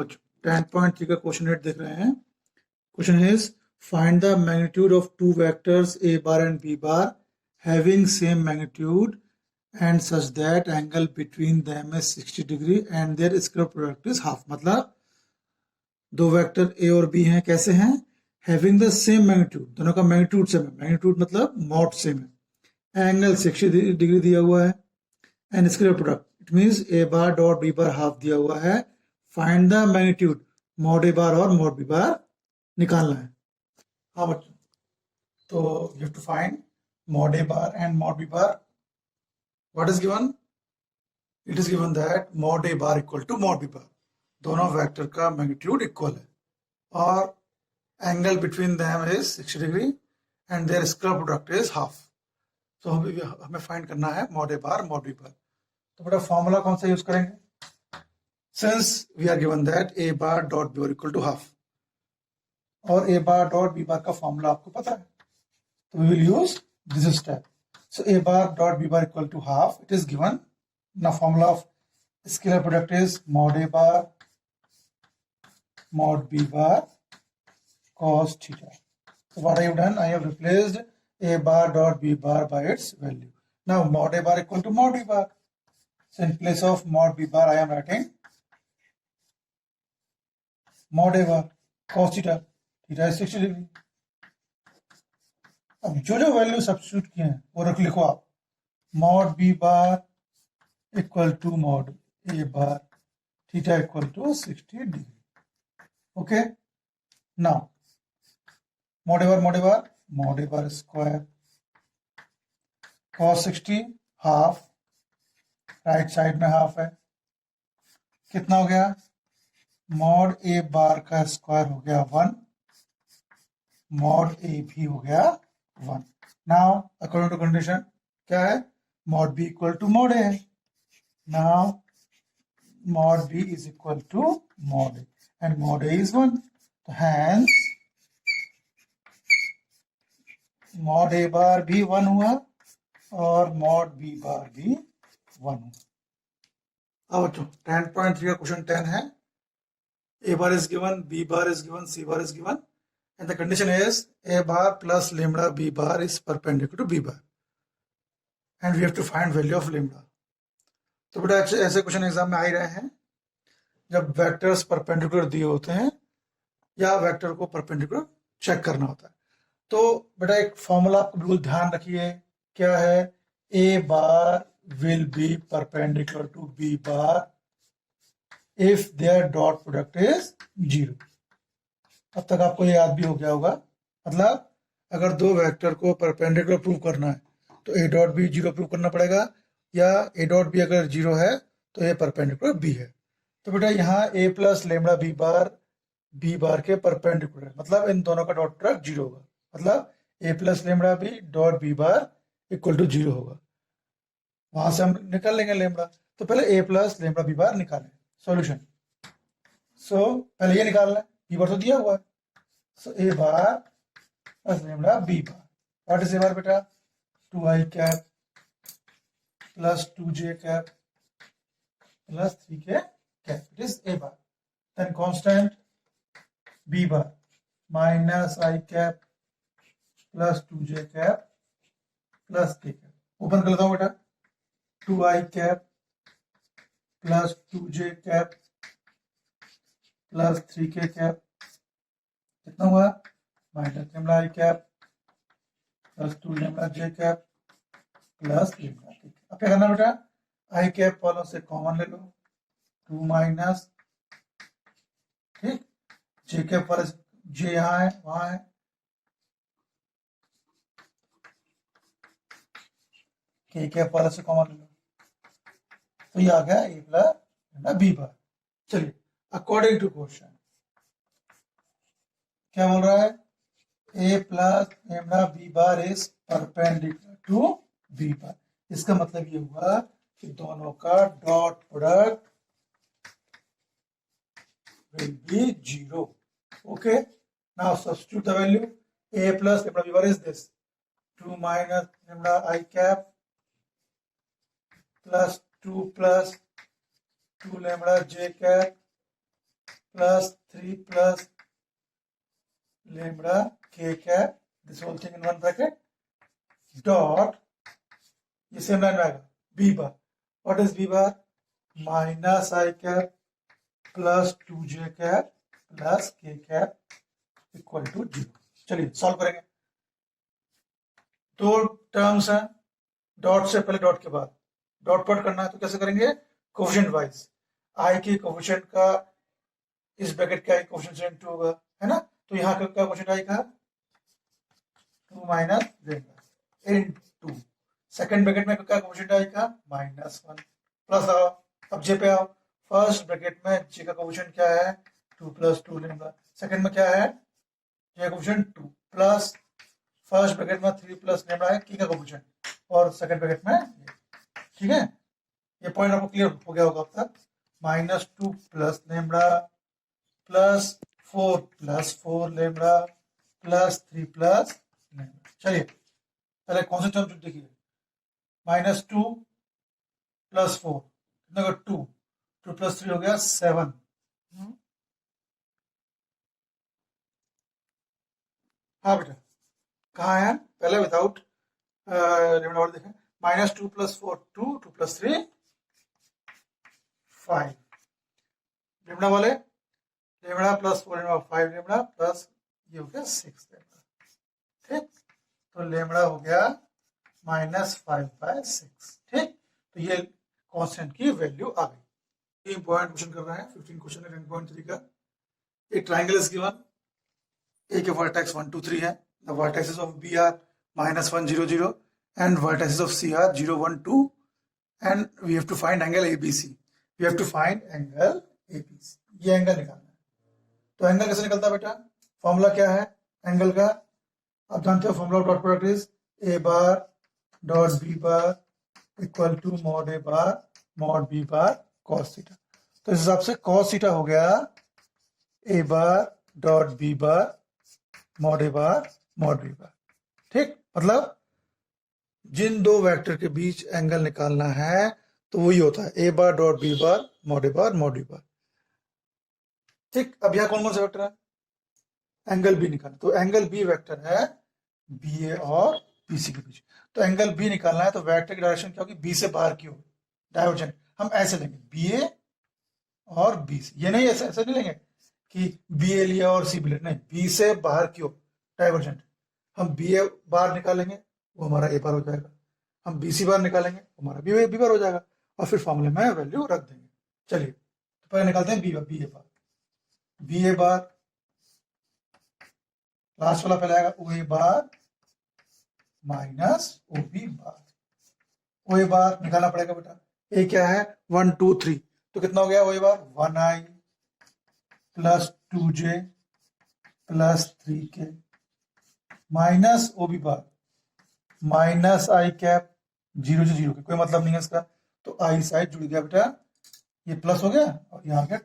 बच्चों 10.3 का क्वेश्चन 8 देख रहे हैं। Question is find the magnitude of two vectors A bar and B bar having same magnitude and such that angle between them is 60 degree and their square product is half. मतलब दो vector A और B हैं, कैसे हैं? Having the same magnitude, दोनों का magnitude same है। Magnitude मतलब मॉड सेम है। एंगल 60 डिग्री दिया हुआ है and square product it means A bar dot B bar half दिया हुआ है। Find the magnitude, mod A bar और मॉड बी बार निकालना है। हाँ बच्चों, तो you have to find mod A bar and mod B bar. What is given? It is given that mod A bar equal to mod B bar, दोनों vector का magnitude equal है और angle between them is 60 degree and their square product is half. तो हमें find करना है mod A bar mod B bar. तो बेटा फॉर्मूला कौन सा यूज करेंगे? Since we are given that a bar dot b bar equal to half और a bar dot b bar का फॉर्मूला आपको पता है, तो we will use this step. So a bar dot b bar equal to half, it is given. Now formula of scalar product is mod a bar mod b bar cos theta. So what I have done, I have replaced a bar dot b bar by its value. Now mod a bar equal to mod b bar. So in place of mod b bar, I am writing mod a bar cos theta, theta is 60 degree. अब जो value substitute किए हैं वो रख लिखो आप। Mod B bar equal to mod A bar, theta equal to 60 degree. Okay, now mod A bar square cos 60 half, right side में half है, कितना हो गया? मॉड ए बार का स्क्वायर हो गया 1, मॉड ए भी हो गया 1। नाउ अकॉर्डिंग टू कंडीशन क्या है? Mod B equal to mod A है। Now mod B is equal to mod A and mod A is 1, तो हैंस मॉड ए बार भी 1 हुआ और मॉड बी बार भी 1 हुआ। अब बच्चों 10.3 का क्वेश्चन 10 है। A bar is given, B bar is given, C bar is given, and the condition is A bar plus lambda B bar is perpendicular to B bar, and we have to find value of lambda. तो बेटा ऐसे question exam में आ ही रहे हैं जब vectors perpendicular दिए होते हैं या वेक्टर को परपेंडिकुलर चेक करना होता है। तो बेटा एक फॉर्मूला आपको बिल्कुल ध्यान रखिए, क्या है? A bar will be perpendicular to B bar if their dot product is 0। अब तक आपको ये याद भी हो गया होगा। मतलब अगर दो वेक्टर को परपेंडिकुलर प्रूव करना है तो ए डॉट बी 0 प्रूव करना पड़ेगा, या ए डॉट बी अगर 0 है तो ये परपेंडिकुलर बी है। तो बेटा यहाँ ए प्लस लेमड़ा बी बार के परपेंडिकुलर है, मतलब इन दोनों का डॉट प्रोडक्ट 0 होगा। मतलब A plus lambda B dot B bar equal to 0 होगा। वहां से हम निकाल लेंगे लेमड़ा, तो पहले ए प्लस लेमड़ा बी बार निकालें। सॉल्यूशन, सो पहले ये निकालना है, बी बार तो दिया हुआ है। So A bar plus lambda B bar, what is A bar बेटा? 2i cap plus 2j cap plus 3k cap, it is A bar. Then constant B bar minus i cap plus 2j cap plus k cap. Open कर लेता हूं बेटा, 2i cap plus 2j cap plus 3k cap, कितना हुआ? Minus lambda i cap plus 2 lambda j cap plus lambda k cap. अब क्या करना बेटा? i कैप वालों से कॉमन ले लो, 2 माइनस, ठीक, j कैप वाले j यहाँ है वहां है, k कैप वाले से कॉमन ले लो, तो ये आ गया ए प्लस बी बार। चलिए अकॉर्डिंग टू क्वेश्चन क्या बोल रहा है? A plus lambda B bar is perpendicular to B bar. इसका मतलब ये हुआ कि दोनों का dot product will be 0। Okay, now substitute the value. A plus lambda B bar is this 2 minus lambda I cap plus 2 plus 2 lambda j cap plus 3 plus lambda k cap, this whole thing in one bracket, dot, ये same line में आएगा, b bar. What is b bar? Minus i cap plus 2j cap plus k cap equal to 0. चलिए solve करेंगे. दो terms हैं, dot से पहले dot के बाद डॉट प्लॉट करना है, तो कैसे करेंगे? Coefficient wise. आई के कोफिशिएंट का इस ब्रैकेट का कोफिशिएंट 2 होगा, है ना? तो यहाँ का कोफिशिएंट आई का 2 माइनस लेंगे इन 2. सेकेंड ब्रैकेट में क्या कोफिशिएंट आई का -1 प्लस आओ. अब जे पे आओ. फर्स्ट ब्रैकेट में जे का कोफिशिएंट क्या है? 2 प्लस 2 लेंगे. सेकेंड में क्या है? जे का कोफिशिएंट 2 प्लस फर्स्ट ब्रैकेट में 3 प्लस लेंगे है की का कोफिशिएंट, और सेकेंड ब्रैकेट में ये. ठीक है, ये पॉइंट आपको क्लियर हो गया होगा अब तक. -2 plus lambda plus 4 plus 4 lambda plus 3 plus lambda. चलिए पहले कौन से टर्म देखिए. -2 प्लस 4 कितना होगा? 2. 2 प्लस 3 हो गया 7. हाँ बेटा, कहाँ है? पहले विदाउट लेमड़ा और देखें. -2 प्लस 4 2, 2 प्लस 3 5. लेमड़ा वाले lambda plus 4 lambda 5 lambda plus ये हो गया 6 लेमड़ा. ठीक, तो लेमड़ा हो गया -5/6. ठीक, तो ये कांस्टेंट की वैल्यू आ गई. इंपॉर्टेंट क्वेश्चन कर रहे हैं. 15 क्वेश्चन है 10.3 का. एक ट्राइंगल इज गिवन. ए के वर्टेक्स 1 2 3 है. The vertexes of B are -1 0 0 and vertices of C are 0 1 2, and we have to find angle ABC. We have to find angle ABC. ये एंगल निकालना है. तो एंगल कैसे निकलता है बेटा? फॉर्मूला क्या है एंगल का? आप जानते हो formula of dot product is A bar dot B bar equal to mod A bar mod B bar cos theta. तो इस हिसाब से कॉस थीटा हो गया A bar dot B bar mod A bar mod B bar. ठीक, मतलब जिन दो vector के बीच एंगल निकालना है तो वही होता है A bar dot B bar mod A bar mod B bar. ठीक, अब यहाँ कौन कौन से वेक्टर है? एंगल बी निकालना. तो एंगल बी वेक्टर है बी ए और बी सी के बीच. तो एंगल बी निकालना है तो वेक्टर की डायरेक्शन क्या होगी? बी से बाहर की होगी. डाइवर्जेंट हम ऐसे लेंगे बी ए और बी सी. ये नहीं ऐसे ऐसे नहीं लेंगे कि बी ए लिया और सी बी लिया, नहीं, बी से बाहर की हो डाइवर्जेंट. हम बी ए बार निकालेंगे वो हमारा ए बार हो जाएगा. हम बी सी बार निकालेंगे हमारा बी बार हो जाएगा, और फिर फॉर्मूले में वैल्यू रख देंगे. चलिए तो पहले निकालते हैं बी ए बार. बी ए बार लास्ट वाला पहले आएगा ओ A bar minus O B bar. O A बार निकालना पड़ेगा बेटा. ए क्या है? 1 2 3. तो कितना हो गया O A bar? 1i plus 2j plus 3k minus O B bar minus I cap 0 से 0 के कोई मतलब नहीं है इसका. तो आई साइड जुड़ गया बेटा, ये प्लस हो गया और यहाँ आ गया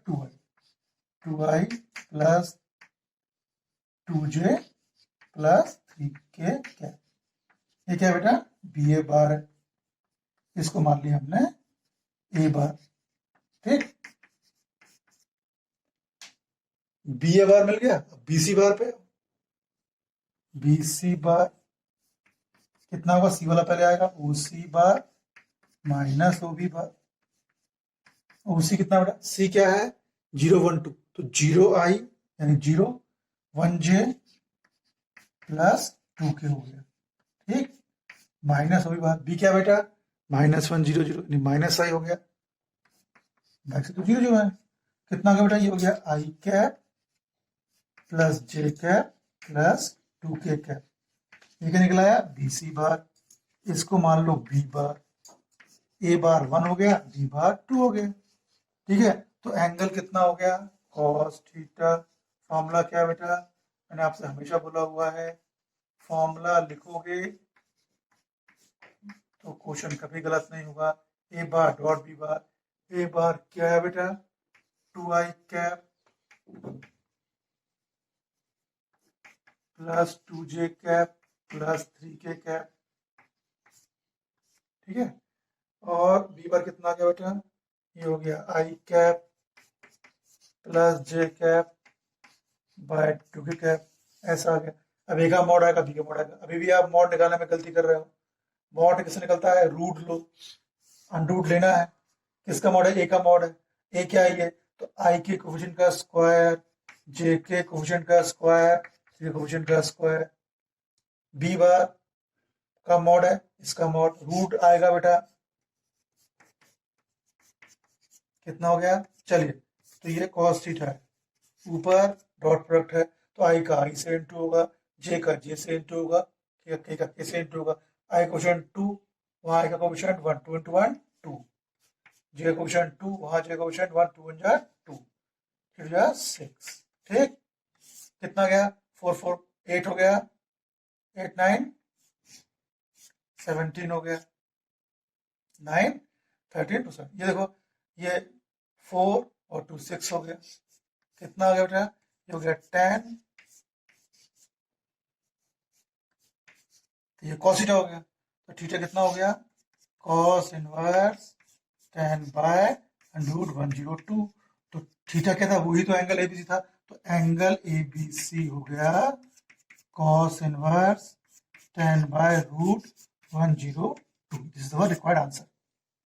2i plus 2j plus 3k cap. ये क्या बेटा? बी ए बार है. इसको मान लिया हमने ए बार. ठीक, बी ए बार मिल गया. बी सी बार पे बी सी बार कितना होगा? सी वाला पहले आएगा ओ सी बार माइनस ओ बी बार. ओ सी कितना बेटा? सी क्या है? 0 1 2. तो 0i यानी 0 1j प्लस 2k हो गया. ठीक, minus O B bar. B क्या बेटा? -1 0 0 यानी माइनस आई हो गया. बैक से तो 0 0 है. कितना हो गया बेटा? ये हो गया I cap plus J cap plus 2k cap. ये क्या निकला है? बी सी बार. इसको मान लो बी बार. ए बार 1 हो गया, बी बार 2 हो गया. ठीक है, तो एंगल कितना हो गया? Cos theta. फॉर्मूला क्या है बेटा? मैंने आपसे हमेशा बोला हुआ है फॉर्मूला लिखोगे तो क्वेश्चन कभी गलत नहीं होगा. ए बार डॉट बी बार. ए बार क्या है बेटा? 2i cap plus 2j cap plus 3k cap. ठीक है, और बी बार कितना आ गया बेटा? ये हो गया I cap plus J cap by 2k cap, ऐसा आ गया। अब ए का मॉड आएगा, बी का मॉड आएगा। अभी भी आप मॉड निकालने में गलती कर रहे हो। मॉड किससे निकलता है? रूट लो, अंडरूट लेना है। किसका मॉड है? ए का मॉड है। ए क्या है ये? तो आई के कोफिशिएंट का स्क्वायर, जे के कोफिशिएंट का स्क्वायर, के कोफिशिएंट का स्क्वायर। बी बार का मॉड है, इसका मॉड रूट आएगा बेटा, कितना हो गया? चलिए, तो ये कॉस थीटा है, ऊपर डॉट प्रोडक्ट है, तो आई का आई से इंटू होगा, जे का जे से इंटू होगा, के का के से इंटू होगा। आई कोफिशिएंट 2, वहाँ आई का कोफिशिएंट 1, 2 इंटू 1 2, जे का कोफिशिएंट 2, वहाँ जे का कोफिशिएंट 1, 2 वन जा 2, फिर जा 6। ठीक, कितना गया? 4 4 8 हो गया, 8 9 17 हो गया, 9 13 2 7। ये देखो, ये 4 और 2 6 हो गया। कितना आ गया बेटा? ये हो गया 10, तो ये कॉस थीटा हो गया। तो थीटा कितना हो गया? Cos inverse 10 by root 102। तो थीटा क्या था? वही तो एंगल एबीसी था। तो एंगल एबीसी हो गया cos inverse 10 by root 102। This is the required answer.